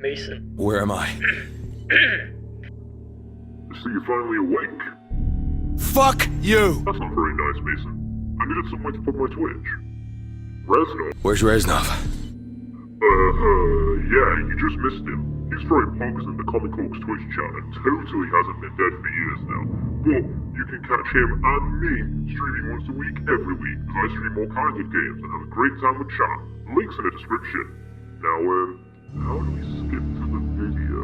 Mason. Where am I? So you're finally awake? Fuck you! That's not very nice, Mason. I needed somewhere to put my Twitch. Reznov? Where's Reznov? Yeah, you just missed him. He's throwing pogs in the Comic Hawks Twitch chat and totally hasn't been dead for years now. But you can catch him and me streaming once a week every week as I stream all kinds of games and have a great time with chat. Links in the description. Now, how do we skip to the video?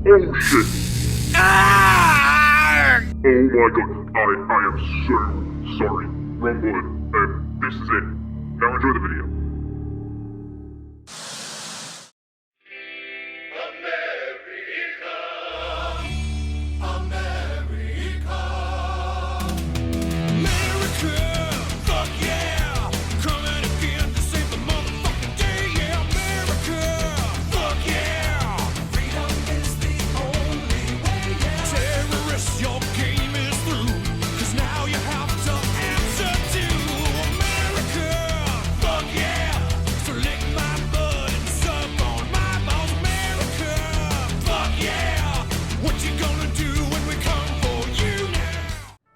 Oh shit! Ah! Oh my god, I am so sorry. Wrong button. This is it. Now enjoy the video.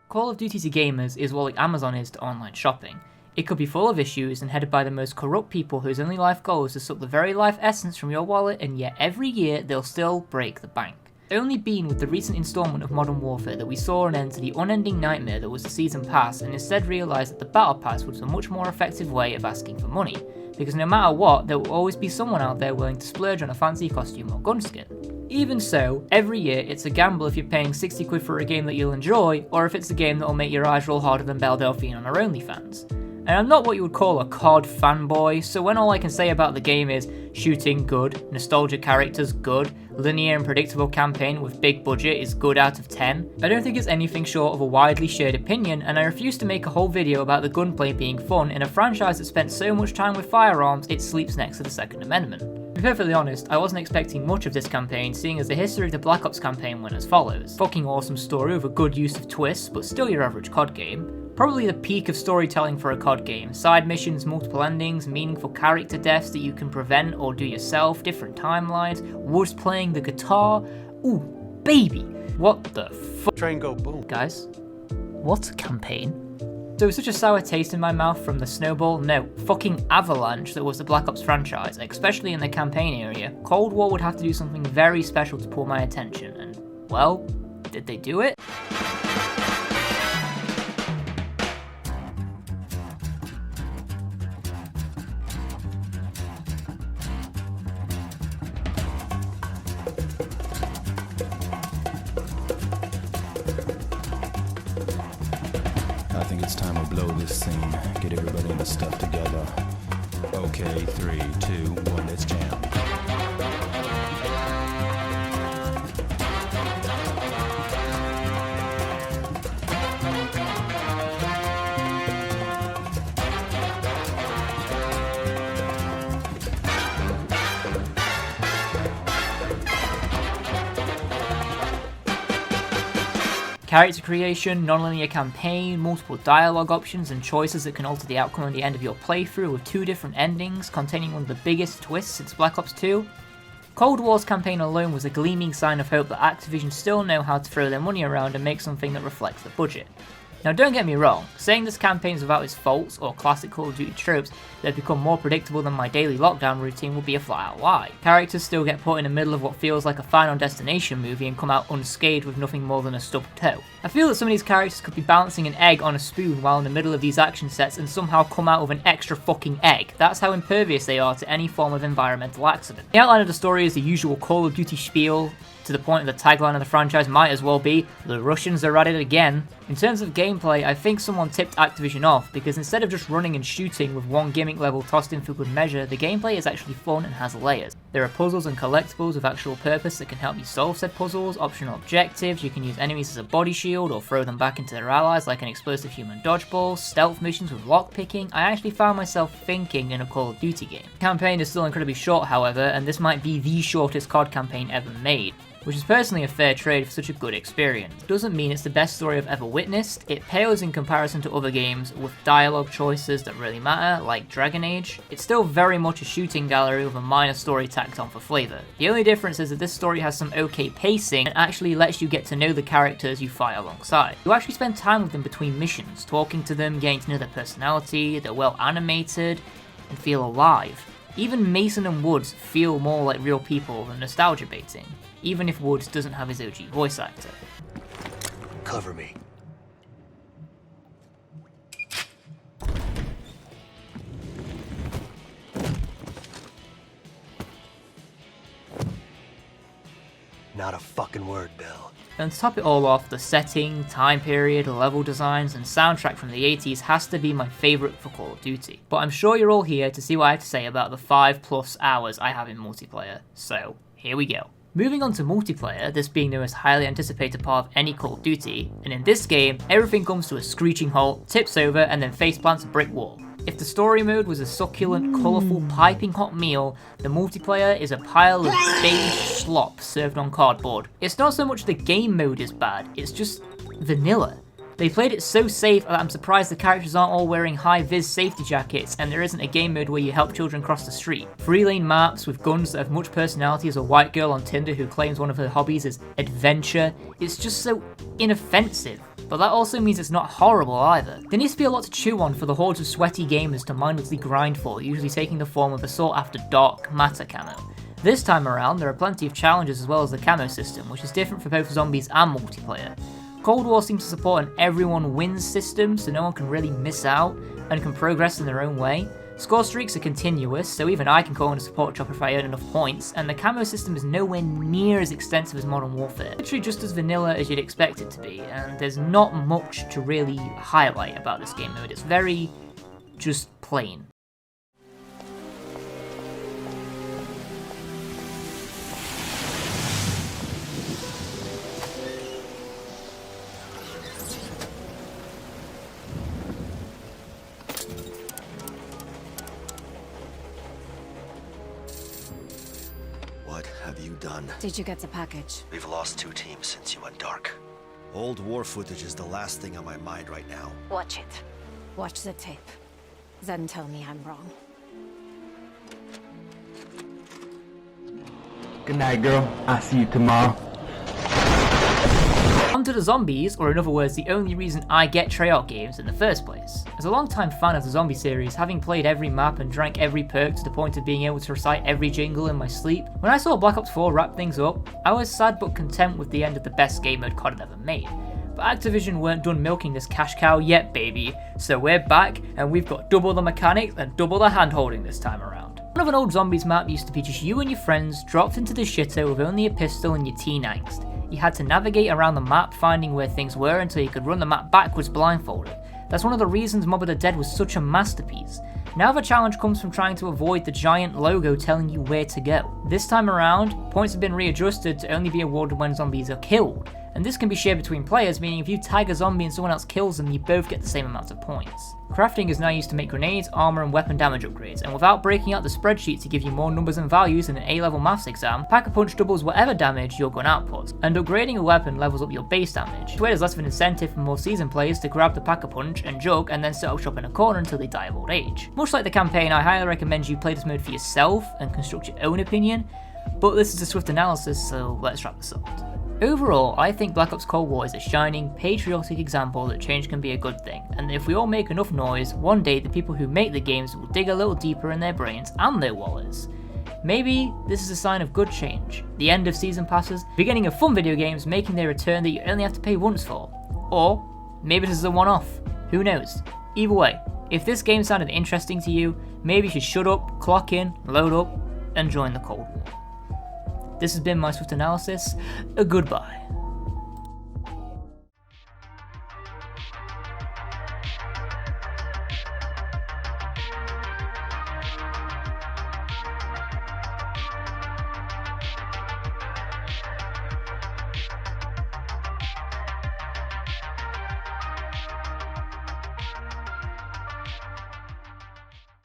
Call of Duty to gamers is what like Amazon is to online shopping. It could be full of issues and headed by the most corrupt people whose only life goal is to suck the very life essence from your wallet, and yet every year they'll still break the bank. It's only been with the recent installment of Modern Warfare that we saw an end to the unending nightmare that was the season pass, and instead realised that the battle pass was a much more effective way of asking for money, because no matter what, there will always be someone out there willing to splurge on a fancy costume or gun skin. Even so, every year it's a gamble if you're paying 60 quid for a game that you'll enjoy, or if it's a game that'll make your eyes roll harder than Belle Delphine on her OnlyFans. And I'm not what you would call a COD fanboy, so when all I can say about the game is shooting good, nostalgia characters good, linear and predictable campaign with big budget is good out of 10, I don't think it's anything short of a widely shared opinion, and I refuse to make a whole video about the gunplay being fun in a franchise that spent so much time with firearms it sleeps next to the Second Amendment. To be perfectly honest, I wasn't expecting much of this campaign, seeing as the history of the Black Ops campaign went as follows. Fucking awesome story with a good use of twists, but still your average COD game. Probably the peak of storytelling for a COD game. Side missions, multiple endings, meaningful character deaths that you can prevent or do yourself, different timelines, Woods playing the guitar. Ooh, baby! What the fuck? Train go boom. Guys, what a campaign? So such a sour taste in my mouth from the snowball, no, fucking avalanche that was the Black Ops franchise, especially in the campaign area. Cold War would have to do something very special to pull my attention, and, well, did they do it? I think it's time we blow this scene. Get everybody in the stuff together. Okay, 3, 2, 1, let's jam. Character creation, non-linear campaign, multiple dialogue options and choices that can alter the outcome at the end of your playthrough with 2 different endings containing one of the biggest twists since Black Ops 2. Cold War's campaign alone was a gleaming sign of hope that Activision still know how to throw their money around and make something that reflects the budget. Now don't get me wrong, saying this campaign is without its faults or classic Call of Duty tropes that have become more predictable than my daily lockdown routine would be a flat out lie. Characters still get put in the middle of what feels like a Final Destination movie and come out unscathed with nothing more than a stubbed toe. I feel that some of these characters could be balancing an egg on a spoon while in the middle of these action sets and somehow come out with an extra fucking egg. That's how impervious they are to any form of environmental accident. The outline of the story is the usual Call of Duty spiel, to the point that the tagline of the franchise might as well be, "The Russians are at it again." In terms of gameplay, I think someone tipped Activision off, because instead of just running and shooting with one gimmick level tossed in for good measure, the gameplay is actually fun and has layers. There are puzzles and collectibles with actual purpose that can help you solve said puzzles, optional objectives, you can use enemies as a body shield or throw them back into their allies like an explosive human dodgeball, stealth missions with lockpicking. I actually found myself thinking in a Call of Duty game. The campaign is still incredibly short, however, and this might be the shortest COD campaign ever made. which is personally a fair trade for such a good experience. Doesn't mean it's the best story I've ever witnessed, it pales in comparison to other games with dialogue choices that really matter, like Dragon Age. It's still very much a shooting gallery with a minor story tacked on for flavour. The only difference is that this story has some okay pacing and actually lets you get to know the characters you fight alongside. You actually spend time with them between missions, talking to them, getting to know their personality, they're well animated, and feel alive. Even Mason and Woods feel more like real people than nostalgia baiting, even if Woods doesn't have his OG voice actor. Cover me. Not a fucking word, Bill. And to top it all off, the setting, time period, level designs, and soundtrack from the 80s has to be my favourite for Call of Duty. But I'm sure you're all here to see what I have to say about the 5+ hours I have in multiplayer, so here we go. Moving on to multiplayer, this being the most highly anticipated part of any Call of Duty, and in this game, everything comes to a screeching halt, tips over, and then faceplants a brick wall. If the story mode was a succulent, colourful, piping hot meal, the multiplayer is a pile of beige slop served on cardboard. It's not so much the game mode is bad, it's just vanilla. They played it so safe that I'm surprised the characters aren't all wearing high-vis safety jackets and there isn't a game mode where you help children cross the street. 3-lane maps with guns that have much personality as a white girl on Tinder who claims one of her hobbies is adventure. It's just so inoffensive. But that also means it's not horrible either. There needs to be a lot to chew on for the hordes of sweaty gamers to mindlessly grind for, usually taking the form of a sought after dark matter camo. This time around, there are plenty of challenges as well as the camo system, which is different for both zombies and multiplayer. Cold War seems to support an everyone wins system, so no one can really miss out and can progress in their own way. Score streaks are continuous, so even I can call in a support chopper if I earn enough points, and the camo system is nowhere near as extensive as Modern Warfare. Literally just as vanilla as you'd expect it to be, and there's not much to really highlight about this game mode. It's very just plain. What have you done? Did you get the package? We've lost 2 teams since you went dark. Old war footage is the last thing on my mind right now. Watch it. Watch the tape. Then tell me I'm wrong. Good night, girl. I'll see you tomorrow. On to the zombies, or in other words, the only reason I get Treyarch games in the first place. As a long-time fan of the zombie series, having played every map and drank every perk to the point of being able to recite every jingle in my sleep, when I saw Black Ops 4 wrap things up, I was sad but content with the end of the best game mode COD had ever made. But Activision weren't done milking this cash cow yet, baby, so we're back and we've got double the mechanics and double the hand-holding this time around. One of an old zombies map used to be just you and your friends dropped into the shitter with only a pistol and your teen angst. You had to navigate around the map finding where things were until you could run the map backwards blindfolded. That's one of the reasons Mob of the Dead was such a masterpiece. Now the challenge comes from trying to avoid the giant logo telling you where to go. This time around, points have been readjusted to only be awarded when zombies are killed, and this can be shared between players, meaning if you tag a zombie and someone else kills them, you both get the same amount of points. Crafting is now used to make grenades, armor, and weapon damage upgrades, and without breaking out the spreadsheet to give you more numbers and values in an A-level maths exam, Pack-a-Punch doubles whatever damage your gun outputs, and upgrading a weapon levels up your base damage. This way there's less of an incentive for more seasoned players to grab the Pack-a-Punch and jug and then set up shop in a corner until they die of old age. Much like the campaign, I highly recommend you play this mode for yourself and construct your own opinion, but this is a swift analysis, so let's wrap this up. Overall, I think Black Ops Cold War is a shining, patriotic example that change can be a good thing, and if we all make enough noise, one day the people who make the games will dig a little deeper in their brains and their wallets. Maybe this is a sign of good change, the end of season passes, beginning of fun video games making their return that you only have to pay once for. Or, maybe this is a one-off, who knows. Either way, if this game sounded interesting to you, maybe you should shut up, clock in, load up, and join the Cold War. This has been my swift analysis. Goodbye.